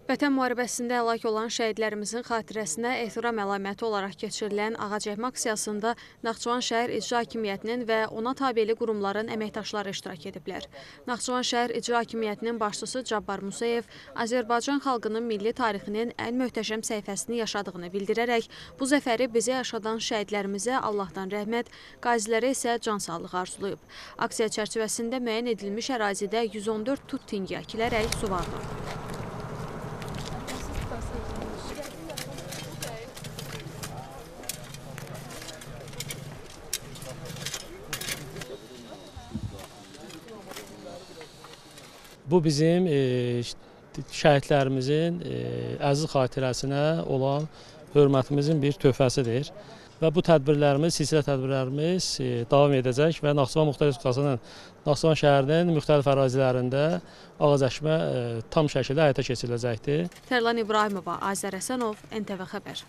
Vətən müharibəsində həlak olan şəhidlərimizin xatirəsinə ehtiram əlaməti olaraq keçirilən ağacəkmə aksiyasında Naxçıvan şəhər İcra Hakimiyyətinin və ona tabeli qurumların əməkdaşları iştirak ediblər. Naxçıvan şəhər İcra Hakimiyyətinin başçısı Cabbar Musayev Azərbaycan xalqının milli tarixinin ən möhtəşəm səhifəsini yaşadığını bildirərək, bu zəfəri bizə yaşadan şəhidlərimizə Allahdan rəhmət, qazilərə isə can sağlığı arzulayıb. Aksiya çərçivəsində müəyyən edilmiş ərazidə 114 tut tingi əkilərək suvarılıb. Bu bizim şəhidlərimizin əziz xatirəsinə olan hörmətimizin bir töhfəsidir. Və bu tədbirlərimiz, silsilə tədbirlərimiz davam edəcək və Naxçıvan Muxtar Respublikasının Naxçıvan şəhərinin müxtəlif ərazilərində ağacəkmə tam şəkildə həyata keçiriləcəkdir. Tərlan İbrahimova, Azər Həsənov, NTV Xəbər.